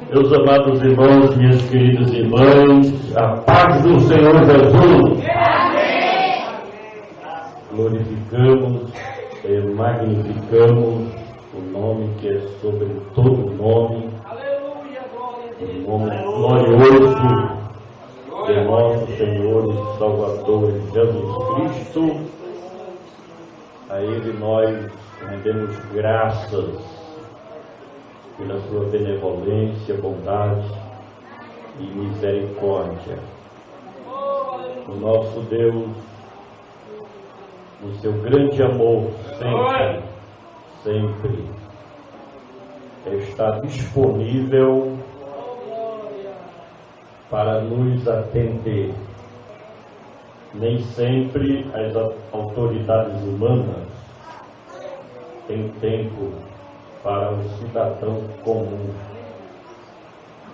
Meus amados irmãos, minhas queridas irmãs, a paz do Senhor Jesus. Amém. Glorificamos e magnificamos o nome que é sobre todo nome, o nome glorioso de nosso Senhor e Salvador Jesus Cristo. A Ele nós rendemos graças pela sua benevolência, bondade e misericórdia. O nosso Deus, no seu grande amor, sempre está disponível para nos atender. Nem sempre as autoridades humanas têm tempo para o cidadão comum.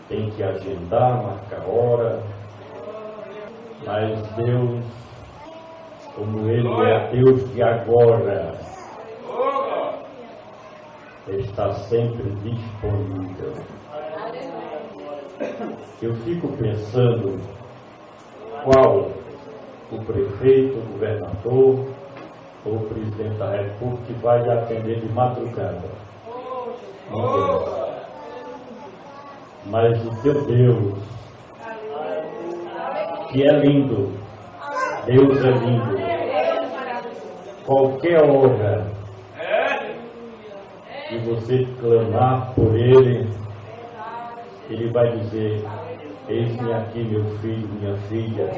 Tem que agendar, marcar hora, mas Deus, como Ele é Deus de agora, está sempre disponível. Eu fico pensando qual o prefeito, o governador ou o presidente da República que vai lhe atender de madrugada. Mas o teu Deus, que é lindo, Deus é lindo, qualquer hora que você clamar por Ele, Ele vai dizer: eis-me aqui, meu filho, minha filha.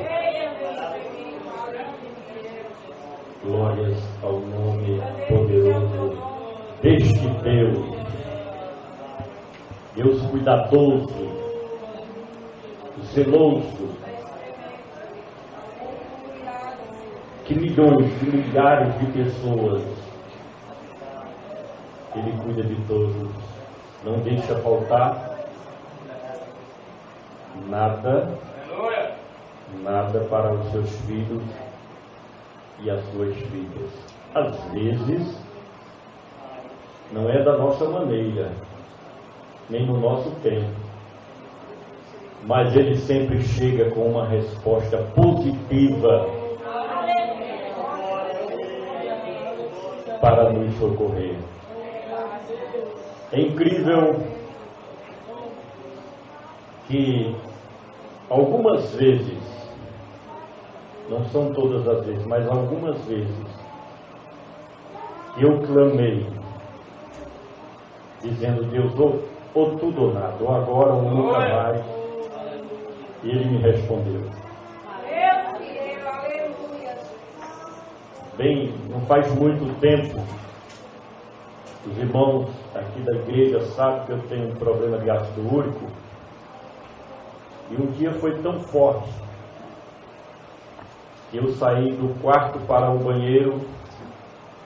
Glórias ao nome poderoso deste Deus. Deus cuidadoso, zeloso, que milhões de milhares de pessoas, Ele cuida de todos, não deixa faltar nada para os seus filhos e as suas filhas. Às vezes, não é da nossa maneira, nem no nosso tempo, mas Ele sempre chega com uma resposta positiva para nos socorrer. É incrível que algumas vezes, não são todas as vezes, mas algumas vezes, eu clamei, dizendo: Deus, ou tudo ou nada, ou agora ou nunca mais. E Ele me respondeu. Bem, não faz muito tempo, os irmãos aqui da igreja sabem que eu tenho um problema de ácido úrico. E um dia foi tão forte que eu saí do quarto para o banheiro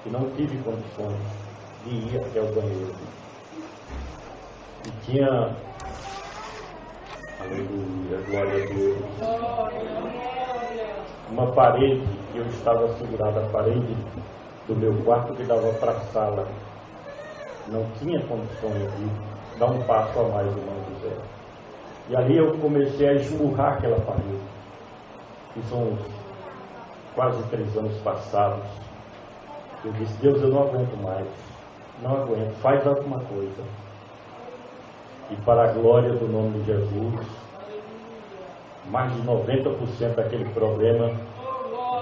e não tive condições de ir até o banheiro. E tinha, aleluia, glória a Deus, uma parede que eu estava segurado, a parede do meu quarto que dava para a sala. Não tinha condições de dar um passo a mais, irmão José. E ali eu comecei a esmurrar aquela parede. E são quase 3 anos passados. Eu disse: Deus, eu não aguento mais. Não aguento, faz alguma coisa. E para a glória do nome de Jesus, mais de 90% daquele problema,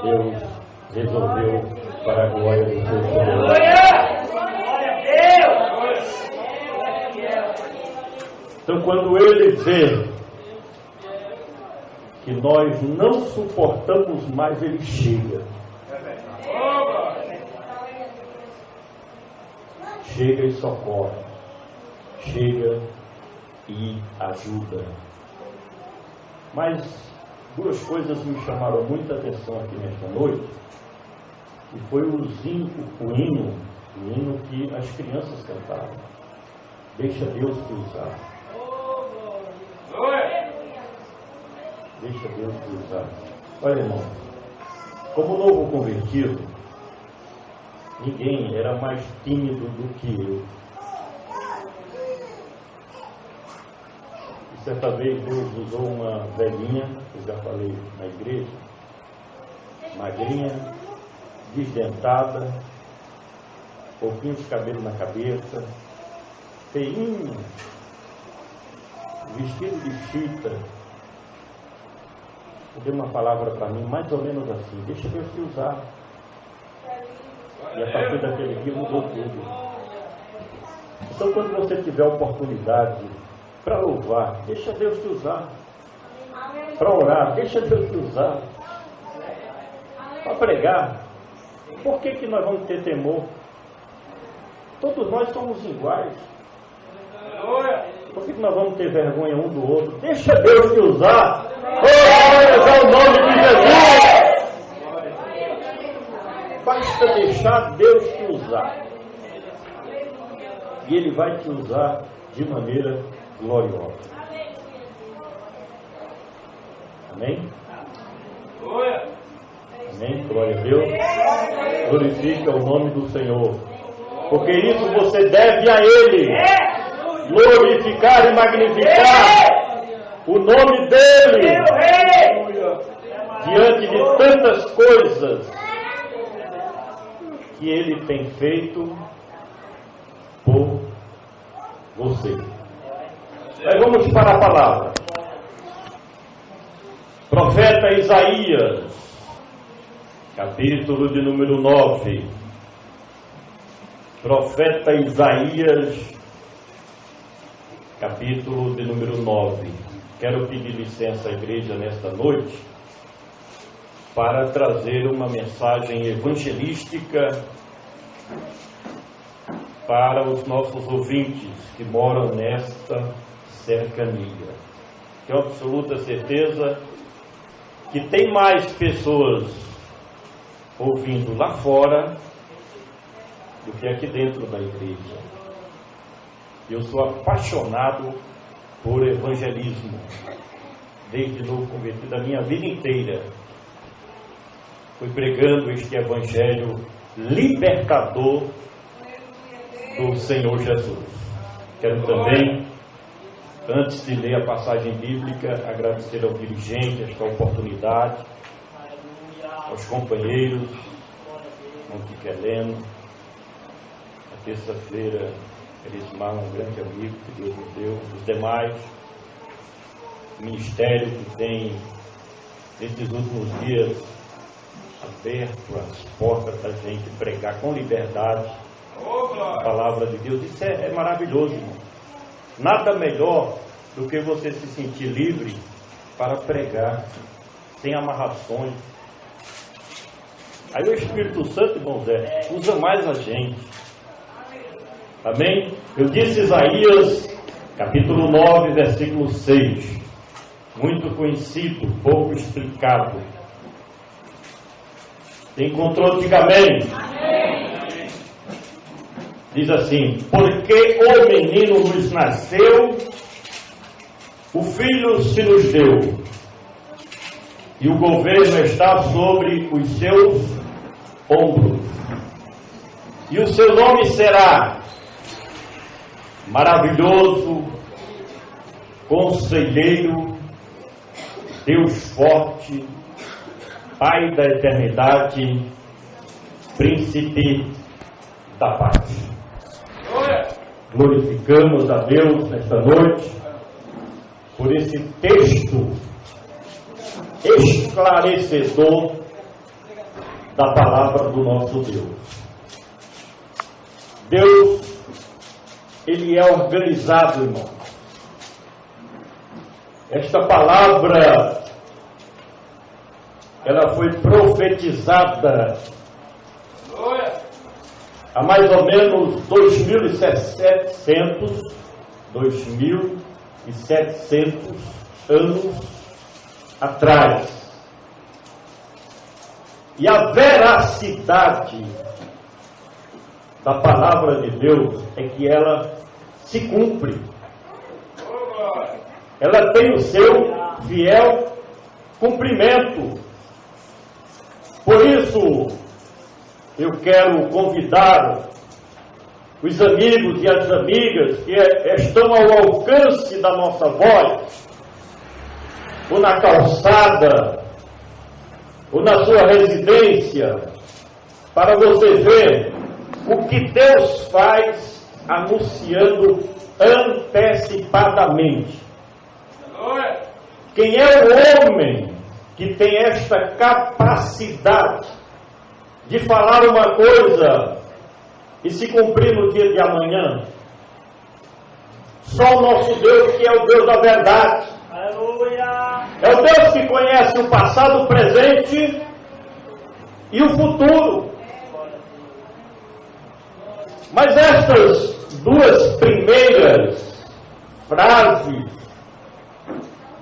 Deus resolveu para a glória do seu Senhor. Então, quando Ele vê que nós não suportamos mais, Ele chega. Chega e socorre. Chega e ajuda. Mas 2 coisas me chamaram muita atenção aqui nesta noite, e foi o hino que as crianças cantaram. Deixa Deus te usar. Deixa Deus te usar. Olha, irmão, como novo convertido, ninguém era mais tímido do que eu. Certa vez Deus usou uma velhinha, eu já falei na igreja, magrinha, desdentada, pouquinho de cabelo na cabeça, feinha, vestido de chita. Deu uma palavra para mim, mais ou menos assim: deixa Deus te usar. E a partir daquele dia mudou tudo. Então, quando você tiver oportunidade para louvar, deixa Deus te usar. Para orar, deixa Deus te usar. Para pregar, por que nós vamos ter temor? Todos nós somos iguais. Por que nós vamos ter vergonha um do outro? Deixa Deus te usar. Oh, o nome de Jesus. Basta deixar Deus te usar. E Ele vai te usar de maneira gloriosa. Amém? Amém? Glória a Deus. Glorifica o nome do Senhor. Porque isso você deve a Ele. Glorificar e magnificar o nome dEle. Diante de tantas coisas que Ele tem feito por você. Mas vamos para a palavra. Profeta Isaías, capítulo de número 9. Profeta Isaías, capítulo de número 9. Quero pedir licença à igreja nesta noite para trazer uma mensagem evangelística para os nossos ouvintes que moram nesta cercania. Tenho absoluta certeza que tem mais pessoas ouvindo lá fora do que aqui dentro da igreja. Eu sou apaixonado por evangelismo. Desde novo convertido, a minha vida inteira fui pregando este evangelho libertador do Senhor Jesus. Quero também, antes de ler a passagem bíblica, agradecer ao dirigente esta oportunidade, aos companheiros, Monte Heleno, na terça-feira, Elismar, um grande amigo que Deus me deu, os demais, o ministério que tem, nesses últimos dias, aberto as portas da gente pregar com liberdade a palavra de Deus. Isso é maravilhoso, irmão. Nada melhor do que você se sentir livre para pregar, sem amarrações. Aí o Espírito Santo, irmão Zé, usa mais a gente. Amém? Eu disse Isaías, capítulo 9, versículo 6. Muito conhecido, pouco explicado. Encontrou, diga amém. Amém. Diz assim: porque o menino nos nasceu, o filho se nos deu, e o governo está sobre os seus ombros, e o seu nome será Maravilhoso, Conselheiro, Deus Forte, Pai da Eternidade, Príncipe da Paz. Glorificamos a Deus nesta noite por esse texto esclarecedor da palavra do nosso Deus. Deus, Ele é organizado, irmão. Esta palavra, ela foi profetizada há mais ou menos 2.700 anos atrás. E a veracidade da palavra de Deus é que ela se cumpre. Ela tem o seu fiel cumprimento. Por isso, eu quero convidar os amigos e as amigas que estão ao alcance da nossa voz ou na calçada, ou na sua residência, para você ver o que Deus faz anunciando antecipadamente. Quem é o homem que tem esta capacidade de falar uma coisa e se cumprir no dia de amanhã? Só o nosso Deus, que é o Deus da verdade. Aleluia. É o Deus que conhece o passado, o presente e o futuro. Mas estas duas primeiras frases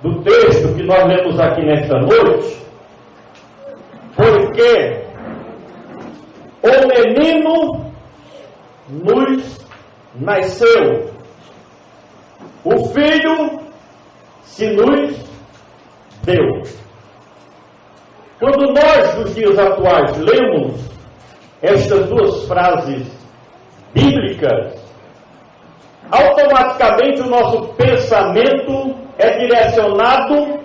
do texto que nós lemos aqui nesta noite, porque o menino nos nasceu, o filho se nos deu. Quando nós, nos dias atuais, lemos estas duas frases bíblicas, automaticamente o nosso pensamento é direcionado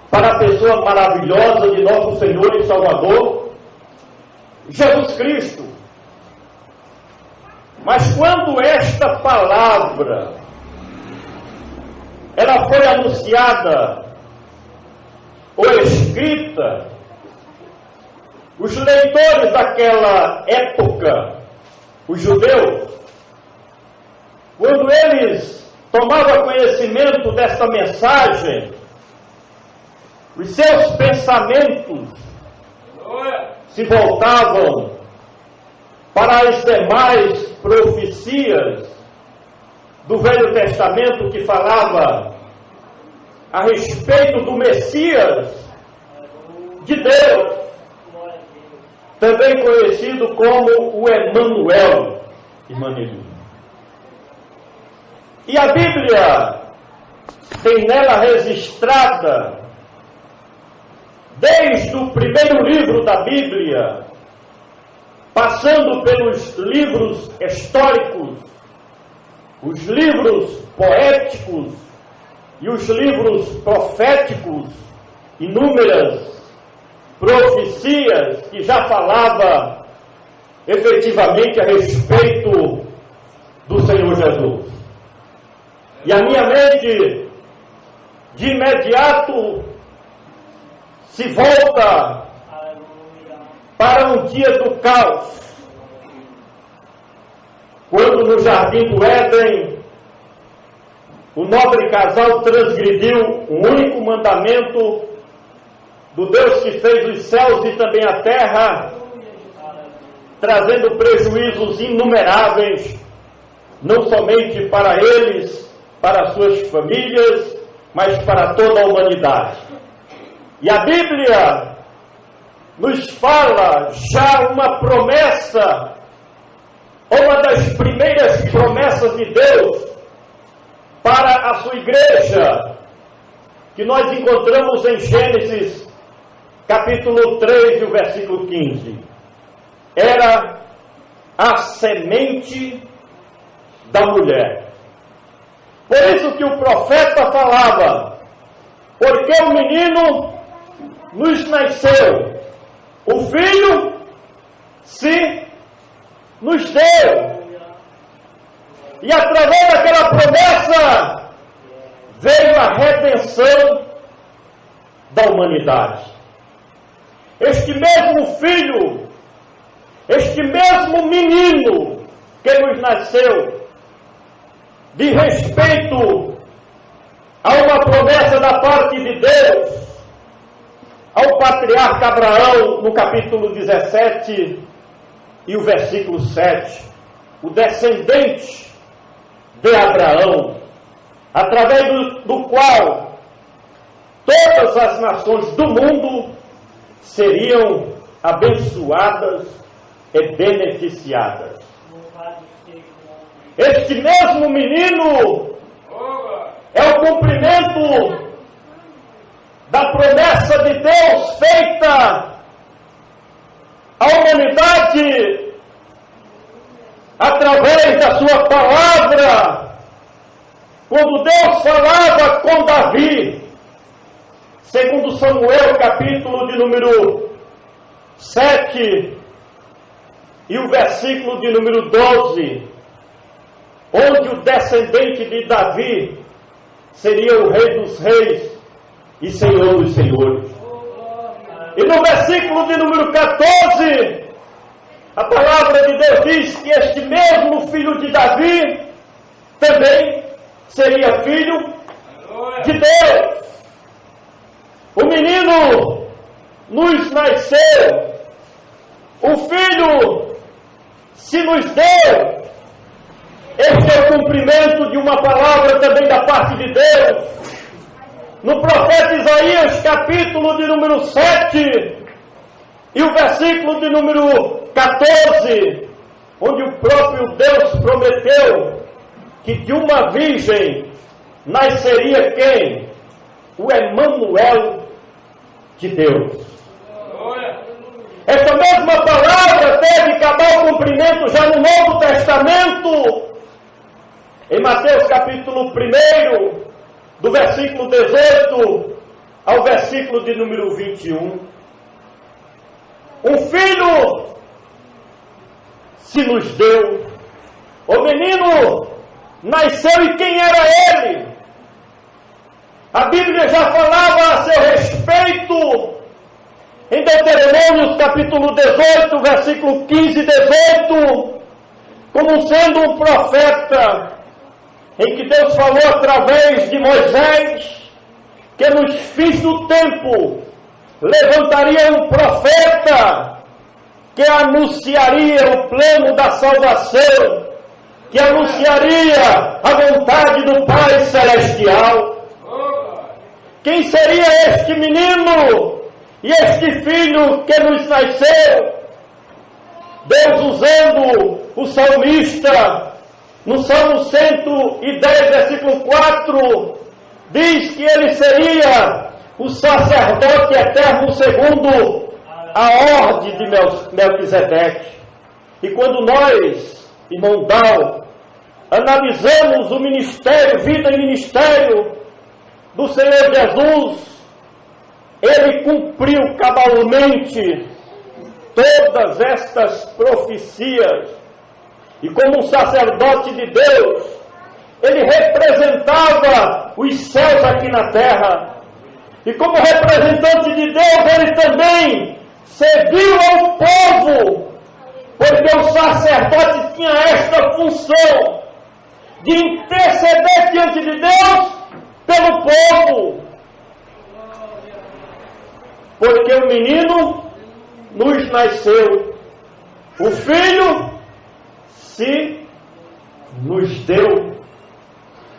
para a pessoa maravilhosa de nosso Senhor e Salvador, Jesus Cristo. Mas quando esta palavra ela foi anunciada ou escrita, os leitores daquela época, os judeus, quando eles tomavam conhecimento desta mensagem, os seus pensamentos se voltavam para as demais profecias do Velho Testamento que falava a respeito do Messias de Deus, também conhecido como o Emanuel, Emmanuel. E a Bíblia tem nela registrada, desde o primeiro livro da Bíblia, passando pelos livros históricos, os livros poéticos e os livros proféticos, inúmeras profecias que já falava efetivamente a respeito do Senhor Jesus. E a minha mente, de imediato, se volta para um dia do caos, quando no jardim do Éden, o nobre casal transgrediu um único mandamento do Deus que fez os céus e também a terra, trazendo prejuízos inumeráveis, não somente para eles, para suas famílias, mas para toda a humanidade. E a Bíblia nos fala já uma promessa, uma das primeiras promessas de Deus para a sua igreja, que nós encontramos em Gênesis, capítulo 3, e o versículo 15. Era a semente da mulher. Por isso que o profeta falava, porque o menino nos nasceu, o filho se nos deu. E através daquela promessa veio a redenção da humanidade. Este mesmo filho, este mesmo menino que nos nasceu, de respeito a uma promessa da parte de Deus, ao patriarca Abraão, no capítulo 17 e o versículo 7, o descendente de Abraão, através do qual todas as nações do mundo seriam abençoadas e beneficiadas. Este mesmo menino é o cumprimento da promessa de Deus feita à humanidade através da sua palavra, quando Deus falava com Davi, segundo Samuel, capítulo de número 7, e o versículo de número 12, onde o descendente de Davi seria o rei dos reis e senhor dos senhores. E no versículo de número 14, a palavra de Deus diz que este mesmo filho de Davi também seria filho de Deus. O menino nos nasceu, o filho se nos deu. Este é o cumprimento de uma palavra também da parte de Deus. No profeta Isaías, capítulo de número 7, e o versículo de número 14, onde o próprio Deus prometeu que de uma virgem nasceria quem? O Emanuel de Deus. Esta mesma palavra teve cabal cumprimento já no Novo Testamento, em Mateus capítulo 1, do versículo 18 ao versículo de número 21. Um filho se nos deu, o menino nasceu, e quem era ele? A Bíblia já falava a seu respeito em Deuteronômio capítulo 18, versículo 15 e 18, como sendo um profeta em que Deus falou através de Moisés, que nos fins do tempo levantaria um profeta que anunciaria o plano da salvação, que anunciaria a vontade do Pai Celestial. Quem seria este menino e este filho que nos nasceu? Deus, usando o salmista, no Salmo 110, versículo 4, diz que ele seria o sacerdote eterno segundo a ordem de Melquisedeque. E quando nós, irmão Dal, analisamos o ministério, vida e ministério do Senhor Jesus, ele cumpriu cabalmente todas estas profecias, e como um sacerdote de Deus, ele representava os céus aqui na terra, e como representante de Deus, ele também serviu ao povo, porque o sacerdote tinha esta função de interceder diante de Deus pelo povo. Porque o menino nos nasceu, o filho se nos deu,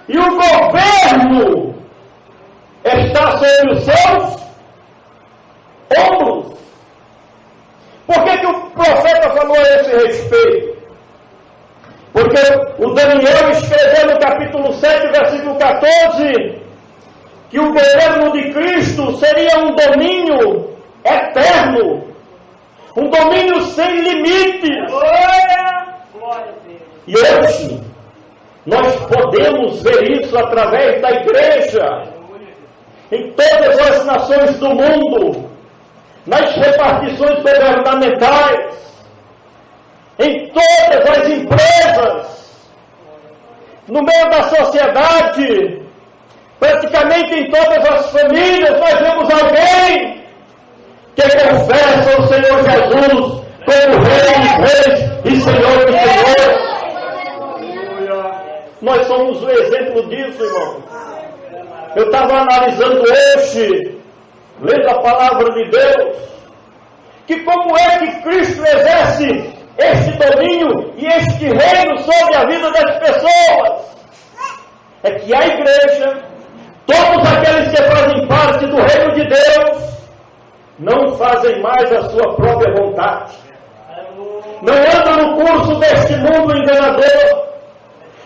e o governo está sobre os seus ombros. Por que o profeta falou a esse respeito? Porque o Daniel escreveu no capítulo 7, versículo 14, que o governo de Cristo seria um domínio eterno, um domínio sem limites. E hoje, nós podemos ver isso através da igreja, em todas as nações do mundo, nas repartições governamentais, em todas as empresas, no meio da sociedade, praticamente em todas as famílias, nós vemos alguém que confessa o Senhor Jesus como Rei dos Reis e Senhor dos Senhores. Nós somos o exemplo disso, irmão. Eu estava analisando hoje, lendo a palavra de Deus, que como é que Cristo exerce este domínio e este reino sobre a vida das pessoas. É que a igreja, todos aqueles que fazem parte do reino de Deus, não fazem mais a sua própria vontade. Não andam no curso deste mundo enganador.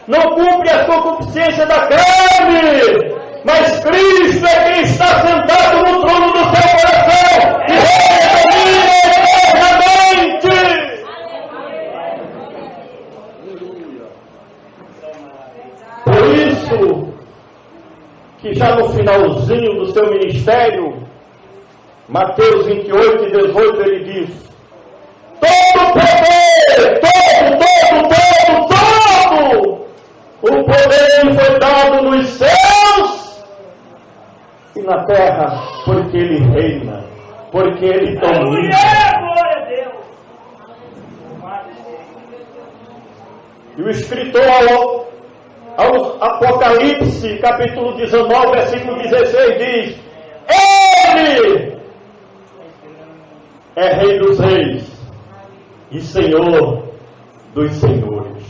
Não cumpre a concupiscência da carne. Mas Cristo é quem está sentado no trono do seu coração e reina eternamente. Por isso que já no finalzinho do seu ministério, Mateus 28 e 18, ele diz: todo poder, todo o poder lhe foi dado nos céus e na terra, porque ele reina, porque ele domina. Glória a Deus. E o escritor ao Apocalipse, capítulo 19, versículo 16, diz: Ele é Rei dos Reis e Senhor dos Senhores.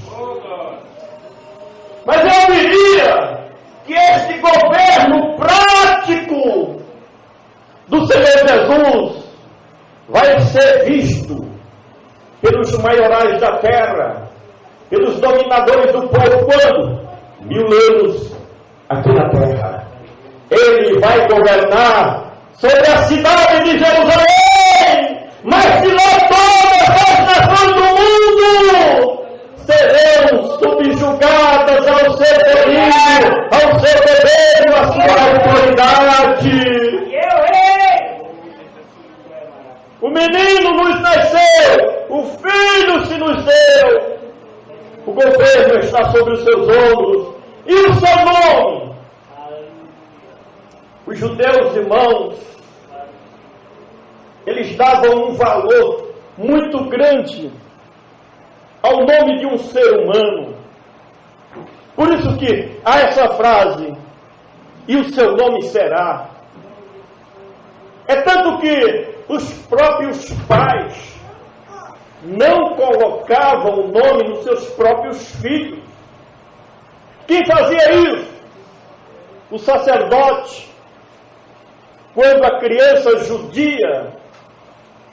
Mas eu diria que este governo prático do Senhor Jesus vai ser visto pelos maiorais da terra, pelos dominadores do povo, quando? 1000 anos aqui na terra. Ele vai governar sobre a cidade de Jerusalém, mas de lá todas as nações do mundo serão subjugadas ao seu domínio, ao seu poder, à sua autoridade. O menino nos nasceu, o filho se nos deu, o governo está sobre os seus ombros, e o seu nome. Os judeus, irmãos, eles davam um valor muito grande ao nome de um ser humano. Por isso que há essa frase: e o seu nome será. É tanto que os próprios pais não colocavam o nome nos seus próprios filhos. Quem fazia isso? O sacerdote. Quando a criança judia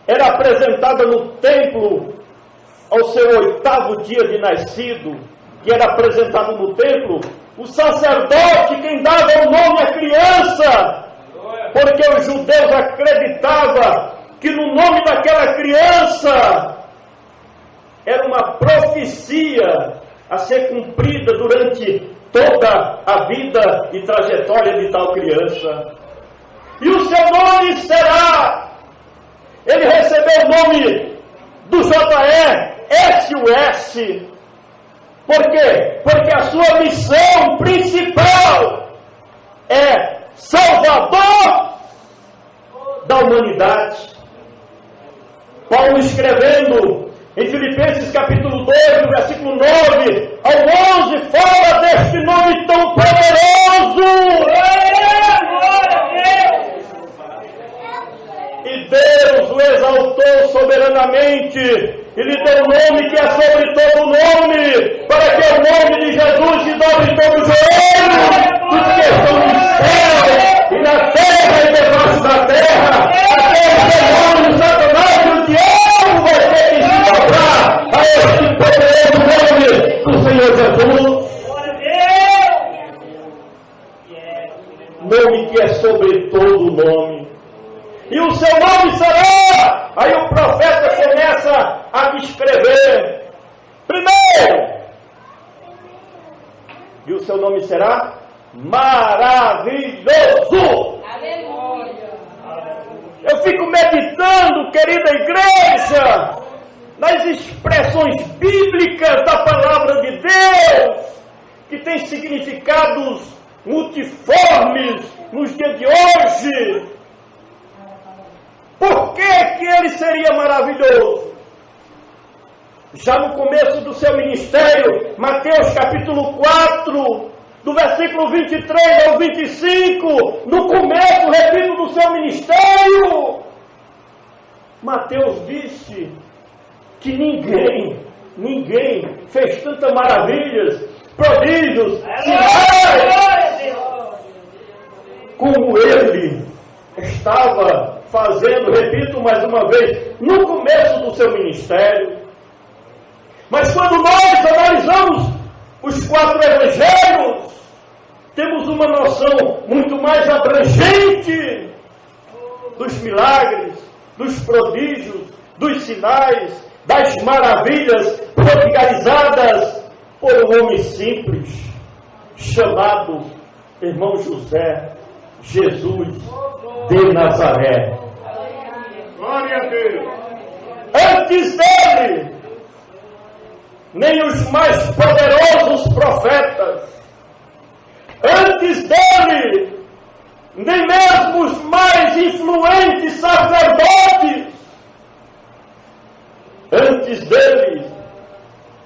era apresentada no templo ao seu 8º dia de nascido, que era apresentado no templo, o sacerdote quem dava o nome à criança, porque os judeus acreditavam que no nome daquela criança era uma profecia a ser cumprida durante toda a vida e trajetória de tal criança. E o seu nome será. Ele recebeu o nome do JESUS. Por quê? Porque a sua missão principal é Salvador da humanidade. Paulo, escrevendo em Filipenses capítulo 2, no versículo 9 ao 11, fala deste nome tão poderoso. E Deus o exaltou soberanamente e lhe deu um nome que é sobre todo nome, para que o nome de Jesus se dobre todo o joelho dos que estão no céu e na terra e debaixo da terra, até o demônio, Satanás e o diabo vai ter que se dobrar a este poderoso nome do Senhor Jesus. Nome que é sobre todo nome. E o seu nome será. Aí o profeta começa a descrever. Primeiro, e o seu nome será maravilhoso. Aleluia. Eu fico meditando, querida igreja, nas expressões bíblicas da palavra de Deus, que tem significados multiformes nos dias de hoje. Por que ele seria maravilhoso? Já no começo do seu ministério, Mateus capítulo 4, do versículo 23 ao 25, no começo, repito, do seu ministério, Mateus disse que ninguém fez tantas maravilhas, prodígios, sinais, como ele estava fazendo, repito mais uma vez, no começo do seu ministério. Mas quando nós analisamos os 4 evangelhos, temos uma noção muito mais abrangente dos milagres, dos prodígios, dos sinais, das maravilhas prodigalizadas por um homem simples, chamado irmão José, Jesus de Nazaré. Glória a Deus. Antes dele, nem os mais poderosos profetas, antes dele, nem mesmo os mais influentes sacerdotes, antes dele,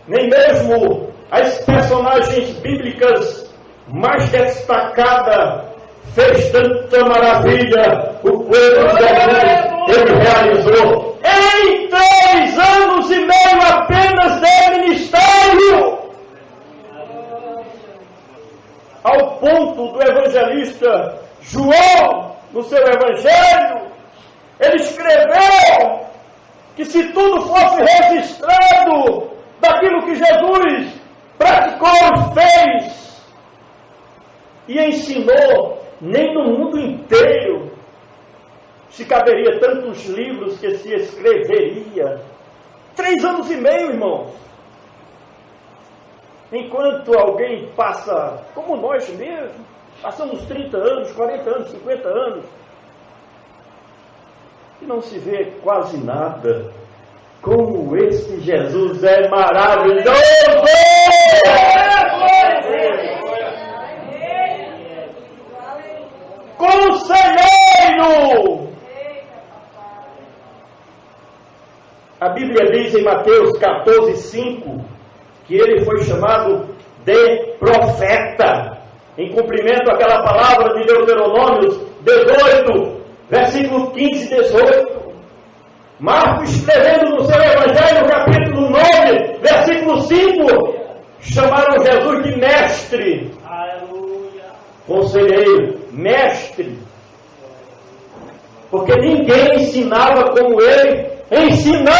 nem mesmo as personagens bíblicas mais destacadas fez tanta maravilha. O povo de Jesus, ele realizou em 3 anos e meio apenas de ministério, ao ponto do evangelista João, no seu evangelho, ele escreveu que se tudo fosse registrado daquilo que Jesus praticou e fez e ensinou, nem no mundo inteiro se caberia tantos livros que se escreveria. 3 anos e meio, irmãos. Enquanto alguém passa, como nós mesmos, passamos 30 anos, 40 anos, 50 anos, e não se vê quase nada. Como esse Jesus é maravilhoso! Conselheiro! A Bíblia diz em Mateus 14:5 que ele foi chamado de profeta, em cumprimento àquela palavra de Deuteronômio 18, versículo 15 e 18. Marcos, escrevendo no seu Evangelho, capítulo 9, versículo 5, chamaram Jesus de mestre. Aleluia. Conselheiro, mestre. Porque ninguém ensinava como ele ensinava.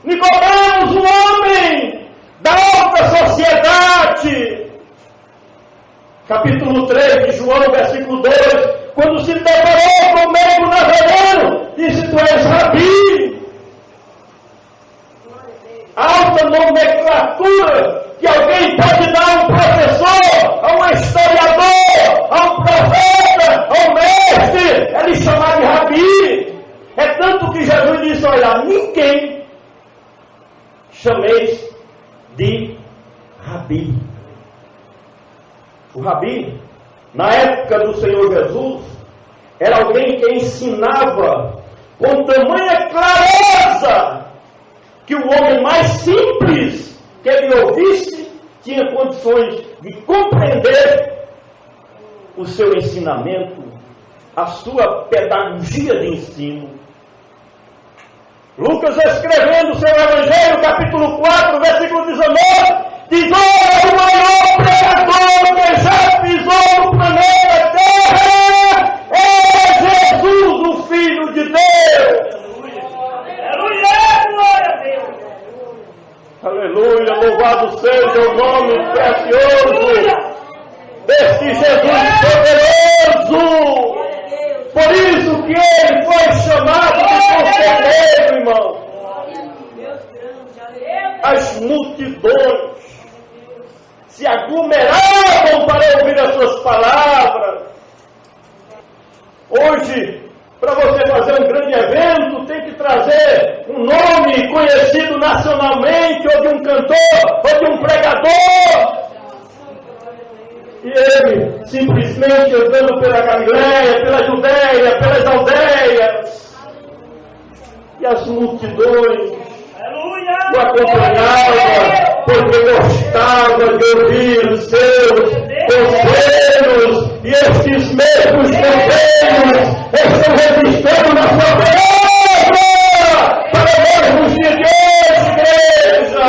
Nicodemos, um homem da alta sociedade, capítulo 3 de João, versículo 2, quando se deparou com o médico nazareno, disse: tu és rabi. Alta nomenclatura que alguém pode dar a um professor, a um historiador, a um profeta, a um mestre, é lhe chamar de rabi. É tanto que Jesus disse: olha, ninguém chameis de rabi. O rabi, na época do Senhor Jesus, era alguém que ensinava com tamanha clareza que o homem mais simples que ele ouvisse tinha condições de compreender o seu ensinamento, a sua pedagogia de ensino. Lucas, escrevendo seu Evangelho, capítulo 4, versículo 19, diz: olha, o maior pregador que já pisou no planeta Terra é Jesus, o Filho de Deus. Aleluia, glória a Deus. Aleluia, louvado seja o nome precioso deste Jesus poderoso. Por isso que ele foi chamado de conselheiro, irmão. As multidões se aglomeravam para ouvir as suas palavras. Hoje, para você fazer um grande evento, tem que trazer um nome conhecido nacionalmente, ou de um cantor, ou de um pregador. E ele, simplesmente andando pela Galileia, pela Judéia, pelas aldeias, e as multidões o acompanhavam, porque gostava de ouvir os seus conselhos, e estes mesmos conselhos estão registrando na sua palavra, para nós nos dias de hoje, igreja.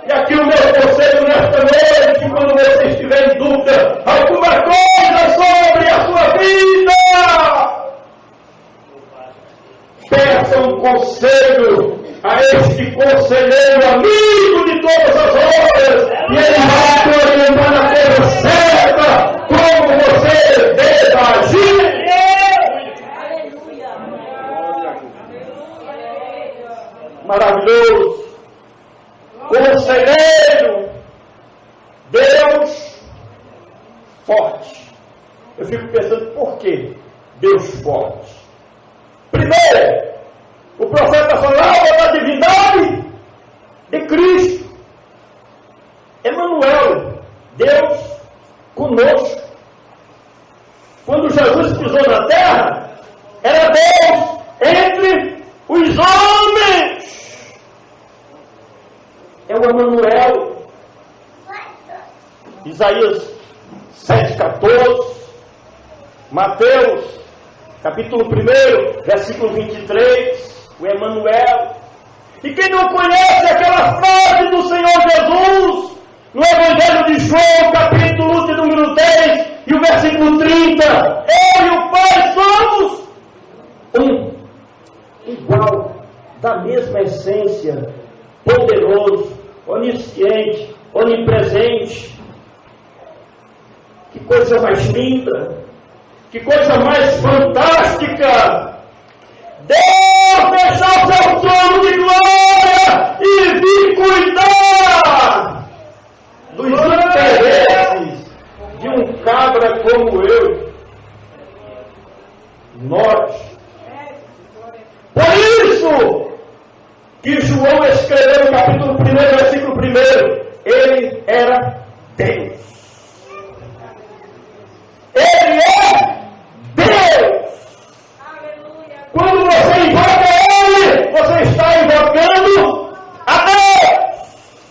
E aqui o meu conselho nesta noite, quando você estiver em dúvida alguma coisa sobre a sua vida, peça um conselho a este conselheiro, amigo de todas as horas, e ele vai te orientar na coisa certa, como forte. Eu fico pensando, por que Deus forte? Primeiro, o profeta falava da divindade de Cristo. Emanuel, Deus conosco. Quando Jesus pisou na terra, era Deus entre os homens. É o Emanuel. Isaías 7,14, Mateus, capítulo 1, versículo 23, o Emanuel. E quem não conhece aquela frase do Senhor Jesus, no Evangelho de João, capítulo de número 10, e o versículo 30, eu e o Pai somos um, igual, da mesma essência, poderoso, onisciente, onipresente. Que coisa mais linda, que coisa mais fantástica. Deus deixou seu trono de glória e vir cuidar dos interesses de um cabra como eu. Nós. Por isso que João escreveu no capítulo 1, versículo 1, ele era Deus. Ele é Deus. Aleluia. Quando você invoca Ele, você está invocando a Deus.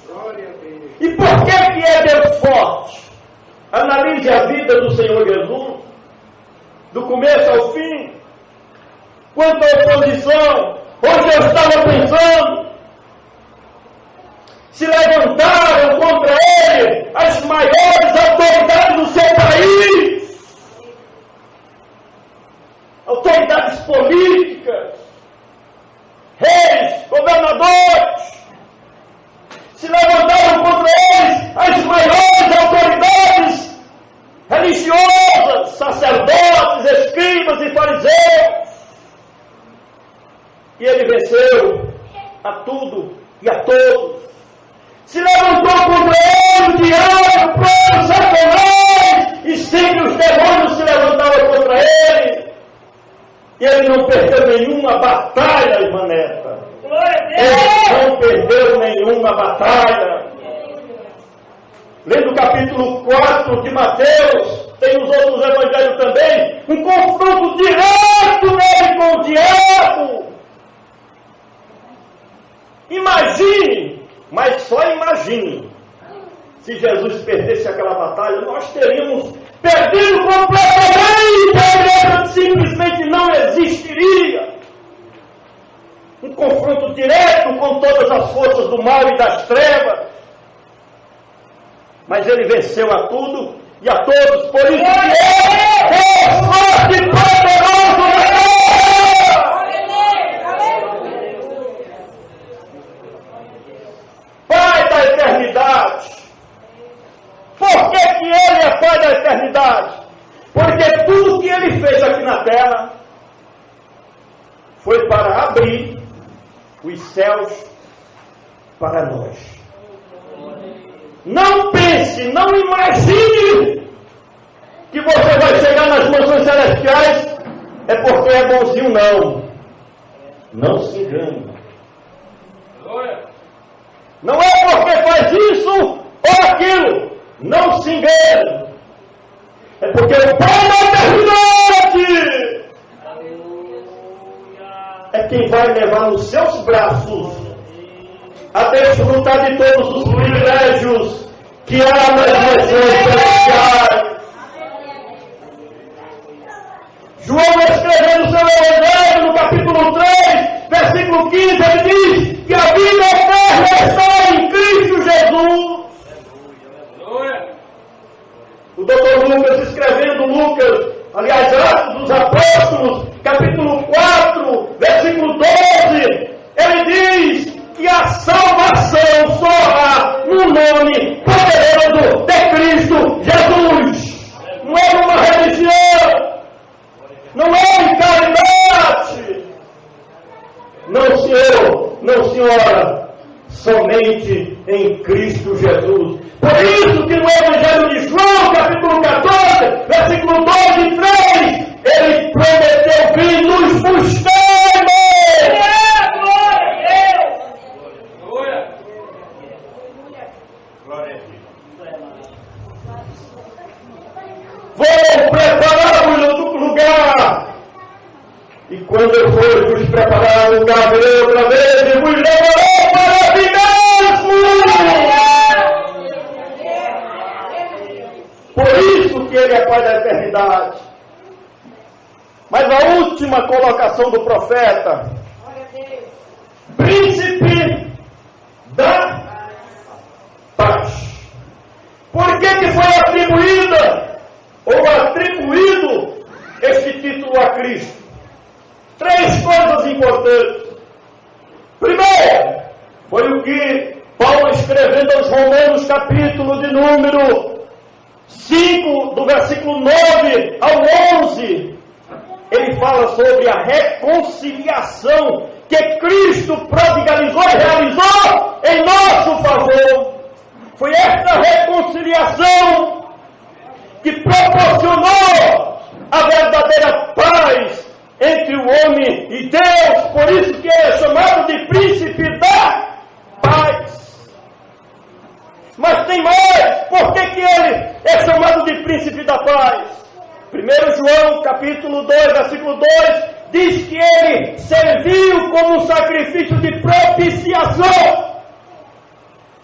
Glória a Deus. E por que é Deus forte? Analise a vida do Senhor Jesus, do começo ao fim. Quanto à oposição, hoje eu estava pensando, se levantaram contra ele as maiores autoridades do seu país. Autoridades políticas, reis, governadores, se levantaram contra eles as maiores autoridades religiosas, sacerdotes, escribas e fariseus. E ele venceu a tudo e a todos. Se levantou contra ele o diabo, o próprio Satanás, e sempre os demônios se levantaram contra ele. E ele não perdeu nenhuma batalha, irmã Neta. Ele não perdeu nenhuma batalha. Lendo o capítulo 4 de Mateus, tem os outros evangelhos também, um confronto direto nele com o diabo. Imagine, mas só imagine, se Jesus perdesse aquela batalha, nós teríamos perdido completamente, a igreja simplesmente não existiria. Um confronto direto com todas as forças do mal e das trevas. Mas ele venceu a tudo e a todos, por isso que é forte e poderoso. Pai da eternidade. Por que ele é Pai da eternidade? Porque tudo que ele fez aqui na terra foi para abrir os céus para nós. Não pense, não imagine que você vai chegar nas mansões celestiais é porque é bonzinho, não. Não se engane. Não é porque faz isso ou aquilo. Não se engane. É porque o Pai da eternidade é quem vai levar nos seus braços a desfrutar de todos os privilégios que há nas mansões celestiais. João, escrevendo seu Evangelho, no capítulo 3, versículo 15, ele diz que a vida eterna está em Cristo Jesus. O doutor Lucas, escrevendo aliás, Atos dos Apóstolos, capítulo 4, versículo 12, ele diz que a salvação só há no nome poderoso de Cristo Jesus. Não é uma religião, não é em caridade. Não, senhor, não, senhora, somente em Cristo Jesus. Por isso que no Evangelho de João, capítulo 14, quando eu for vos preparar um lugar, virei outra vez e vos levarei para mim mesmo. Por isso que ele é Pai da eternidade. Mas a última colocação do profeta, príncipe da paz. Por que foi atribuída ou atribuído este título a Cristo? 3 coisas importantes. Primeiro, foi o que Paulo escrevendo aos Romanos, capítulo de número 5, do versículo 9 ao 11, ele fala sobre a reconciliação que Cristo prodigalizou e realizou em nosso favor. Foi esta reconciliação que proporcionou a verdadeira paz entre o homem e Deus. Por isso que é chamado de príncipe da paz. Mas tem mais. Por que ele é chamado de príncipe da paz? 1 João capítulo 2, versículo 2, diz que ele serviu como um sacrifício de propiciação.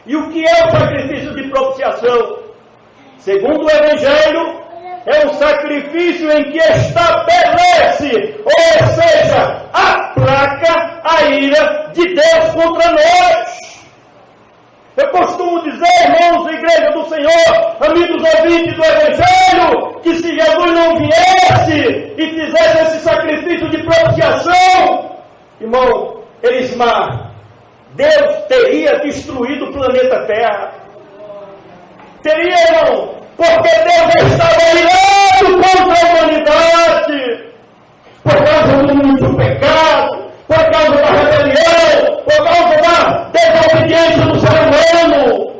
E o que é o sacrifício de propiciação? Segundo o Evangelho, é um sacrifício em que estabelece, ou seja, aplaca a ira de Deus contra nós. Eu costumo dizer, irmãos da Igreja do Senhor, amigos ouvintes do Evangelho, que se Jesus não viesse e fizesse esse sacrifício de propiciação, irmão, Elismar, Deus teria destruído o planeta Terra. Teria, irmão, porque Deus estava irado contra a humanidade, por causa do muito pecado, por causa da rebelião, por causa da desobediência do ser humano.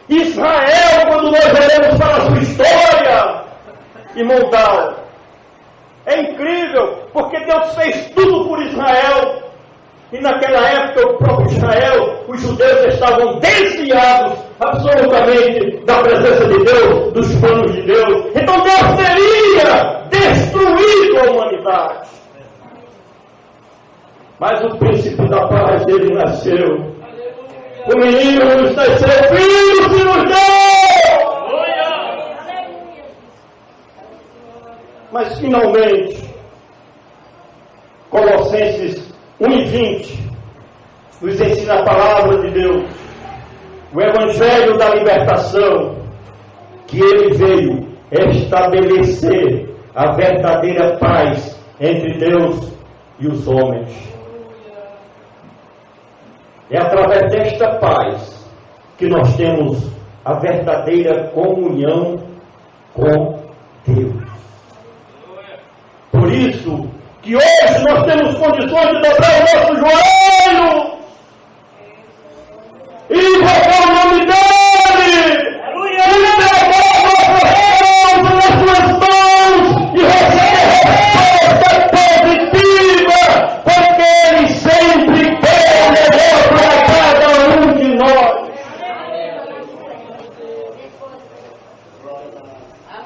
Israel, quando nós olhamos para a sua história, irmão Dal, é incrível, porque Deus fez tudo por Israel. E naquela época, o próprio Israel, os judeus estavam desviados absolutamente da presença de Deus, dos planos de Deus. Então Deus teria destruído a humanidade. Mas o príncipe da paz, ele nasceu. O menino nos nasceu, filho se nos deu. Mas finalmente, Colossenses 1:20 nos ensina a palavra de Deus, o Evangelho da libertação, que ele veio estabelecer a verdadeira paz entre Deus e os homens. É através desta paz que nós temos a verdadeira comunhão com Deus. Por isso que hoje nós temos condições de dobrar o nosso joelho e invocar o nome dele, e levar nossa causa nas suas mãos e receber resposta positiva, porque ele sempre quer o melhor para cada um de nós.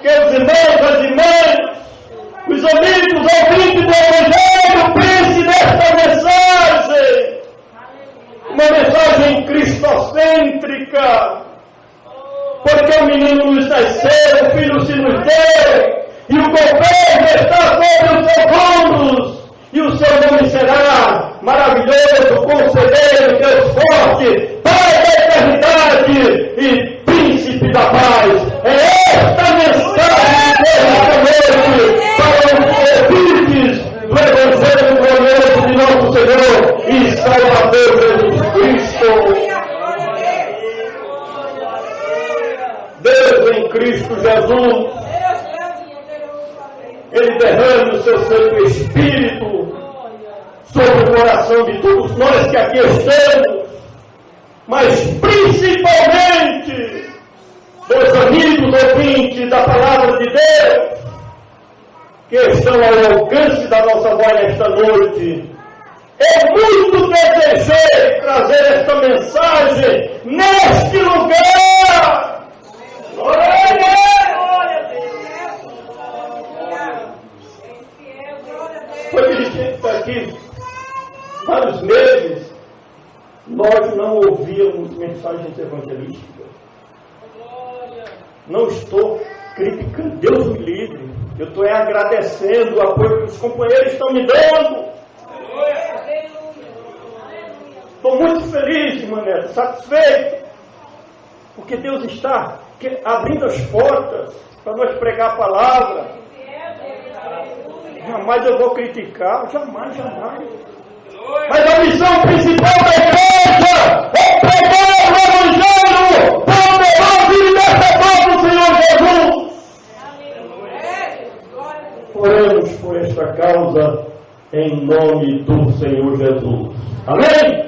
Queridos irmãos, as irmãs, os amigos ouvintes do Evangelho, pense nesta mensagem. Uma mensagem cristocêntrica. Porque o menino nos nasceu, o filho se nos deu, e o governo está sobre os seus ombros, e o seu nome será maravilhoso, conselheiro, Deus forte, Pai da eternidade e príncipe da paz. É esta mensagem de Deus para os ouvintes do Evangelho glorioso de nosso Senhor e Salvador Jesus Cristo. Deus em Cristo Jesus, Ele derrama o seu Santo Espírito sobre o coração de todos nós que aqui estamos, mas principalmente dos amigos ouvintes da Palavra de Deus, que estão ao alcance da nossa voz nesta noite. É muito desejar trazer esta mensagem neste lugar. Foi nós não ouvíamos mensagens evangelísticas. Não estou criticando, Deus me livre. Eu estou agradecendo o apoio que os companheiros estão me dando. Estou muito feliz, irmã Neta, satisfeito. Porque Deus está abrindo as portas para nós pregar a palavra. Jamais eu vou criticar, jamais. Mas a missão principal da igreja é pregar o Evangelho poderoso e libertador do Senhor Jesus. Oremos por esta causa em nome do Senhor Jesus. Amém?